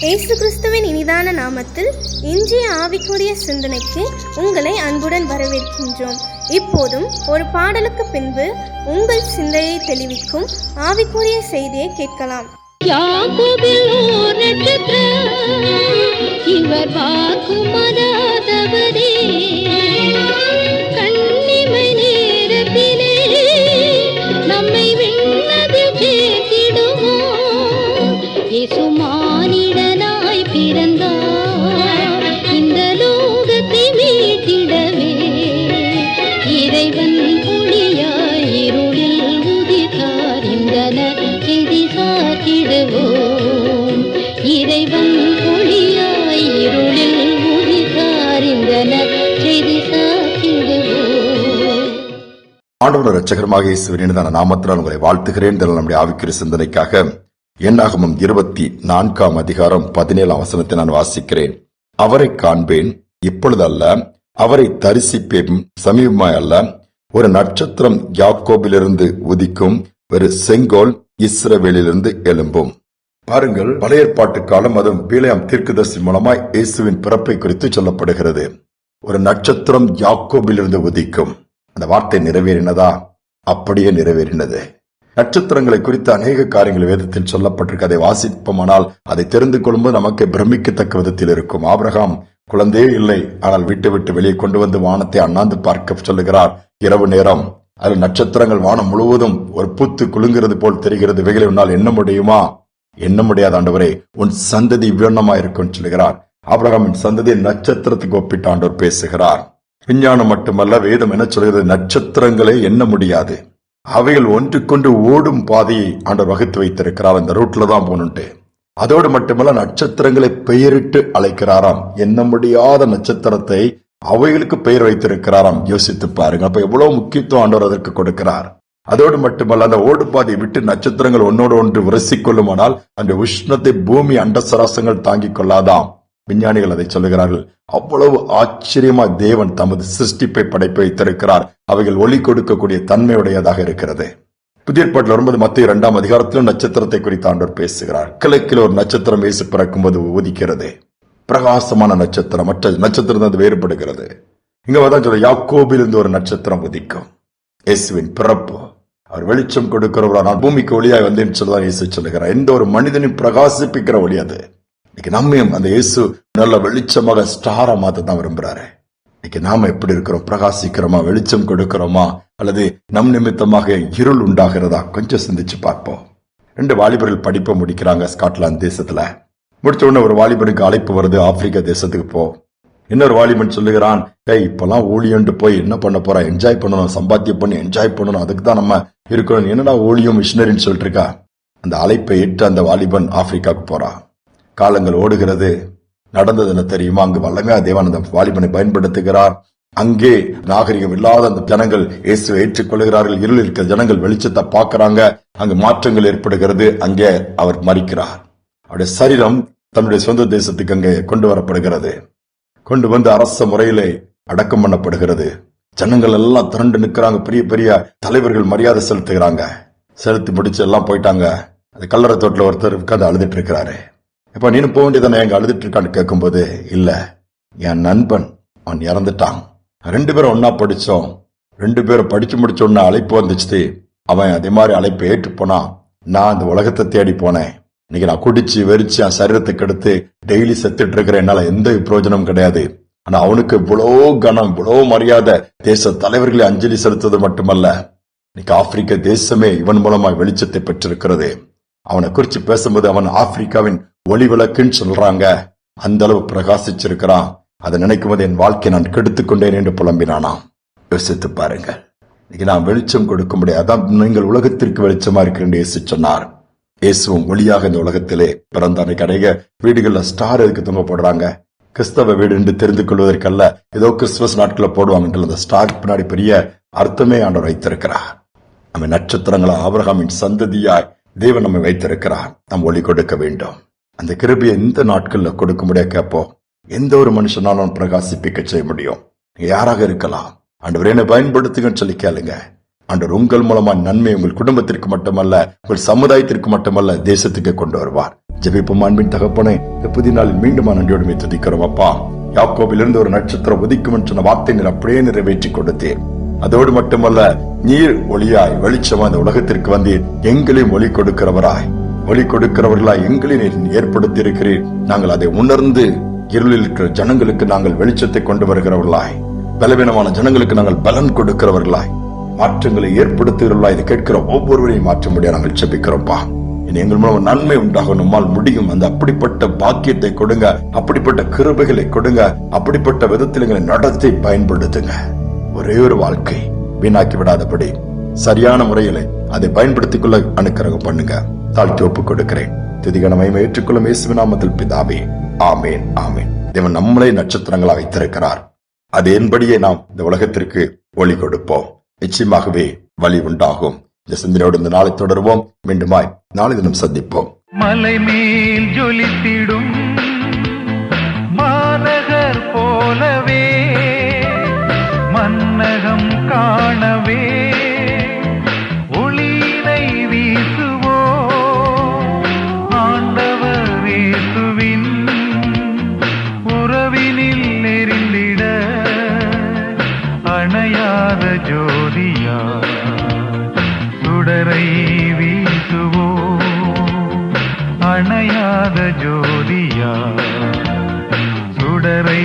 இயேசு கிறிஸ்துவின் இனிதான நாமத்தில் இன்றைய ஆவிக்குரிய சிந்தனைக்கு உங்களை அன்புடன் வரவேற்கின்றோம். இப்போதும் ஒரு பாடலுக்கு பின்பு உங்கள் சிந்தையை தெளிவிக்கும் ஆவிக்குரிய செய்தியை கேட்கலாம். யாக்கோபில் ஓர் நட்சத்திரம், இவர் வாக்கு மறாதவரே. கண்ணிமை நேரத்திலே நம்மை விண்ணதில் சேர்த்திடுவோம். இயேசு மானிடனாய் பிறந்தார், இந்த லோகத்தை மீட்டிடவே. இறைவன் ஒளியாய் இருளில் உதித்தார், இந்த நற்செய்தி சாற்றிடுவோம். இறைவன் ஒளியாய் இருளில் உதித்தார், இந்த நற்செய்தி சாற்றிடுவோம். ஆண்டவர் இரட்சகருமாக இயேசுவின் இனிதான நாமத்தினால் உங்களை வாழ்த்துகிறேன். நம்முடைய ஆவிக்குரிய சிந்தனைக்காக என்னாகமம் 24 அதிகாரம் 17 வசனத்தை நான் வாசிக்கிறேன். அவரை காண்பேன், இப்பொழுது அல்ல, அவரை தரிசிப்பேன், சமீபமாய் அல்ல. ஒரு நட்சத்திரம் யாக்கோபிலிருந்து உதிக்கும், ஒரு செங்கோல் இஸ்ரவேலிலிருந்து எழும்பும். பாருங்கள், பழைய ஏற்பாட்டு காலம், அதுவும் பிலேயாம் தீர்க்கதரிசி மூலமாய் இயேசுவின் பிறப்பை குறித்து சொல்லப்படுகிறது. ஒரு நட்சத்திரம் யாக்கோபிலிருந்து உதிக்கும். அந்த வார்த்தை நிறைவேறினதா? அப்படியே நிறைவேறினது. நட்சத்திரங்களை குறித்து அநேக காரியங்கள் வேதத்தில் சொல்லப்பட்டிருக்கு. அதை வாசிப்போமானால் அதை தெரிந்து கொள்ளும்போது நமக்கு பிரமிக்கத்தக்க விதத்தில் இருக்கும். ஆபிரகாம் குழந்தையே இல்லை, ஆனால் விட்டு விட்டு வெளியே கொண்டு வந்து வானத்தை அண்ணாந்து பார்க்க சொல்லுகிறார். இரவு நேரம் அதில் நட்சத்திரங்கள் வானம் முழுவதும் ஒரு பூத்து குலுங்கிறது போல் தெரிகிறது. இவைகளை உன்னால் எண்ண முடியுமா? எண்ண முடியாத ஆண்டவரே, உன் சந்ததி இவ்வண்ணமா இருக்கும் சொல்லுகிறார். ஆபிரகாமின் சந்ததியை நட்சத்திரத்துக்கு ஒப்பிட்டு ஆண்டவர் பேசுகிறார். விஞ்ஞானம் மட்டுமல்ல, வேதம் என்ன சொல்கிறது? நட்சத்திரங்களை எண்ண முடியாது. அவைகள் ஒன்றுக்கொண்டு ஓடும் பாதையை ஆண்டவர் வகுத்து வைத்திருக்கிறார். அந்த ரூட்ல தான் போகணுன்ட்டு. அதோடு மட்டுமல்ல, நட்சத்திரங்களை பெயரிட்டு அழைக்கிறாராம். எண்ண முடியாத நட்சத்திரத்தை அவைகளுக்கு பெயர் வைத்திருக்கிறாராம். யோசித்து பாருங்க, அப்ப எவ்வளவு முக்கியத்துவம் ஆண்டவர் அதற்கு கொடுக்கிறார். அதோடு மட்டுமல்ல, அந்த ஓடு பாதையை விட்டு நட்சத்திரங்கள் ஒன்னோடு ஒன்று உரசிக்கொள்ளுமானால் அந்த உஷ்ணத்தை பூமி அண்டசராசங்கள் தாங்கிக் கொள்ளாதாம். விஞ்ஞானிகள் அதை சொல்லுகிறார்கள். அவ்வளவு ஆச்சரியமா தேவன் தமது சிருஷ்டிப்பை படைப்பு வைத்திருக்கிறார். அவைகள் ஒளி கொடுக்கக்கூடிய தன்மையுடையதாக இருக்கிறது. புதிய ஏற்பாட்டில் வரும்போது மத்திய 2 அதிகாரத்திலும் நட்சத்திரத்தை குறித்து ஆண்டவர் பேசுகிறார். கிழக்கில் ஒரு நட்சத்திரம் இயேசு பிறக்கும் போது உதிக்கிறது. பிரகாசமான நட்சத்திரம், மற்ற நட்சத்திரம் அது வேறுபடுகிறது. இங்க தான் சொல்ல, யாக்கோபிலிருந்து ஒரு நட்சத்திரம் உதிக்கும். இயேசுவின் பிறப்பு, அவர் வெளிச்சம் கொடுக்கிறவரா, நான் பூமிக்கு ஒளியாய் வந்தேன்னு சொல்லுதான் இயேசு சொல்லுகிறார். எந்த ஒரு மனிதனையும் பிரகாசிப்பிக்கிற ஒளி அது. இன்னைக்கு நம்மையும் அந்த இயேசு நல்ல வெளிச்சமாக ஸ்டாரா மாத்த தான் விரும்புறாரு. இன்னைக்கு நாம எப்படி இருக்கிறோம்? பிரகாசிக்கிறோமா? வெளிச்சம் கொடுக்கிறோமா? அல்லது நம் நிமித்தமாக இருள் உண்டாகிறதா? கொஞ்சம் சிந்திச்சு பார்ப்போம். 2 வாலிபர்கள் படிப்பை முடிக்கிறாங்க ஸ்காட்லாந்து தேசத்துல. முடிச்ச உடனே ஒரு வாலிபருக்கு அழைப்பு வருது, ஆப்பிரிக்கா தேசத்துக்கு போ. இன்னொரு வாலிபன் சொல்லுகிறான், இப்பெல்லாம் ஊழியன்ட்டு போய் என்ன பண்ண போறா? என்ஜாய் பண்ணணும், சம்பாத்தியம் பண்ணி என்ஜாய் பண்ணணும், அதுக்கு தான் நம்ம இருக்கணும். என்னடா ஊழியம், மிஷினரின்னு சொல்லிட்டு இருக்கா? அந்த அழைப்பை ஏற்று அந்த வாலிபன் ஆப்பிரிக்காவுக்கு போறான். காலங்கள் ஓடுகிறது. நடந்தது என்ன தெரியுமா? அங்கு வல்லமையா தேவன் அந்த வாலிபனை பயன்படுத்துகிறார். அங்கே நாகரிகம் இல்லாத அந்த ஜனங்கள் இயேசுவை ஏற்றுக்கொள்கிறார்கள். இருள் இருக்கிற ஜனங்கள் வெளிச்சத்தை பார்க்கிறாங்க. அங்கு மாற்றங்கள் ஏற்படுகிறது. அங்கே அவர் மரிக்கிறார். அவருடைய சரீரம் தன்னுடைய சொந்த தேசத்துக்கு அங்கே கொண்டு வரப்படுகிறது. கொண்டு வந்து அரச முறையிலே அடக்கம் பண்ணப்படுகிறது. ஜனங்கள் எல்லாம் திரண்டு நிற்கிறாங்க. பெரிய பெரிய தலைவர்கள் மரியாதை செலுத்துகிறாங்க. செலுத்தி முடிச்சு எல்லாம் போயிட்டாங்க. அந்த கல்லறை தோட்டில் ஒருத்தர் உட்கார்ந்து அழுதுட்டு இருக்கிறாரு. இப்ப நீனு போக வேண்டியதானே, எங்க அழுதுட்டு இருக்கான்னு கேட்கும்போது, இல்ல, என் நண்பன் அவன் இறந்துட்டான். 2 பேரும் ஒன்னா படிச்சோம். 2 பேரும் படிச்சு முடிச்ச உடனே அழைப்பு வந்துச்சு. அவன் அதே மாதிரி அழைப்பு ஏற்று போனான். நான் இந்த உலகத்தை தேடி போனேன். இன்னைக்கு நான் குடிச்சு வெறிச்சு என் சரீரத்துக்கு எடுத்து டெய்லி செத்துட்டு இருக்கிறேன். என்னால எந்த பிரயோஜனமும் கிடையாது. ஆனா அவனுக்கு இவ்வளோ கனம், இவ்வளோ மரியாதை. தேச தலைவர்களை அஞ்சலி செலுத்துவது மட்டுமல்ல, இன்னைக்கு ஆப்பிரிக்க தேசமே இவன் மூலமாய் வெளிச்சத்தை பெற்றிருக்கிறது. அவனை குறிச்சு பேசும்போது அவன் ஆப்பிரிக்காவின் ஒளி விளக்குன்னு சொல்றாங்க. அந்த அளவு பிரகாசிச்சிருக்கிறான். அதை நினைக்கும் போது என் வாழ்க்கை நான் கெடுத்துக் கொண்டேன் என்று புலம்பினானாம். யோசித்து பாருங்க, இன்னைக்கு நான் வெளிச்சம் கொடுக்க முடியாது. அதான் நீங்கள் உலகத்திற்கு வெளிச்சமா இருக்கிறேன் இயேசு சொன்னார். இயேசுவும் ஒளியாக இந்த உலகத்திலே பிறந்த அன்னைக்கு அநேக வீடுகள்ல ஸ்டார் எதுக்கு தொங்க போடுறாங்க? கிறிஸ்தவ வீடு என்று தெரிந்து கொள்வதற்கல்ல, ஏதோ கிறிஸ்துமஸ் நாட்களை போடுவாங்க. அந்த ஸ்டார் பின்னாடி பெரிய அர்த்தமே ஆண்டவர் வைத்திருக்கிறார். நம்ம நட்சத்திரங்களா ஆபிரகாமின் சந்ததியாய் தேவன் நம்மை வைத்திருக்கிறார். நாம் ஒளி கொடுக்க வேண்டும். அந்த கிருபையை இந்த நாட்கள்ல கொடுக்க முடியாது கேட்போம். எந்த ஒரு மனுஷனாலும் பிரகாசிப்பிக்க செய்ய முடியும். நீங்க யாராக இருக்கலாம், ஆண்டவரே என்னை பயன்படுத்துங்கன்னு சொல்லி கேளுங்க. ஆண்டவர் உங்கள் மூலமா நன்மை உங்கள் குடும்பத்திற்கு மட்டுமல்ல, உங்கள் சமுதாயத்திற்கு மட்டுமல்ல, தேசத்துக்கு கொண்டு வருவார். ஜெபிப்போம். அன்பின் தகப்பனே, இந்த புதிய நாளில் மீண்டும் நன்றியோடு துதிக்கிறோம் அப்பா. யாக்கோபிலிருந்து ஒரு நட்சத்திரம் உதிக்கும் என்று சொன்ன வார்த்தை நீர் அப்படியே நிறைவேற்றி கொடுத்தீர். அதோடு மட்டுமல்ல, நீர் ஒளியாய் வெளிச்சமா இந்த உலகத்திற்கு வந்து எங்களையும் ஒளி கொடுக்கிறவர்களாய் எங்களை நீர் ஏற்படுத்தி இருக்கிறீர். நாங்கள் அதை உணர்ந்து இருளில் இருக்கிற ஜனங்களுக்கு நாங்கள் வெளிச்சத்தை கொண்டு வருகிறவர்களாய், பலவீனமான ஜனங்களுக்கு நாங்கள் பலன் கொடுக்கிறவர்களாய், மாற்றங்களை ஏற்படுத்துகிறவர்களாய், இதை கேட்கிற ஒவ்வொருவரையும் மாற்ற முடியாது நாங்கள் ஜெபிக்கிறோம்ப்பா. இனி எங்கள் மூலம் நன்மை உண்டாக நம்மால் முடியும். அந்த அப்படிப்பட்ட பாக்கியத்தை கொடுங்க, அப்படிப்பட்ட கிருபைகளை கொடுங்க, அப்படிப்பட்ட விதத்தில் எங்களை நடத்தி பயன்படுத்துங்க. ஒரே ஒரு வாழ்க்கை வீணாக்கி விடாதபடி சரியான முறையில அதை பயன்படுத்திக் கொள்ள அனுக்கிரகம் பண்ணுங்க. தாழ்த்தி ஒப்புக் கொடுக்கிறேன். துதிகனமையை ஏற்றுக்கொள்ளும் இயேசுவின் நாமத்தில் பிதாவே, ஆமேன் ஆமேன். தேவன் நம்மளை நட்சத்திரங்களாக வைத்திருக்கிறார். அதன்படியே நாம் இந்த உலகத்திற்கு ஒளி கொடுப்போம். நிச்சயமாகவே வழி உண்டாகும். இந்த சிந்தனையோடு இந்த நாளை தொடருவோம். மீண்டுமாய் நாளை தினம் சந்திப்போம். மலை மேல் ஜொலித்திடும் மாநகர் போலவே மன்னகம் காணவே ஒளியினை வீசுவோ ஆண்டவர் இயேசுவின் உறவினில் நெறிந்திட அணையாத ஜோதியா சுடரை வீசுவோ அணையாத ஜோதியா சுடரை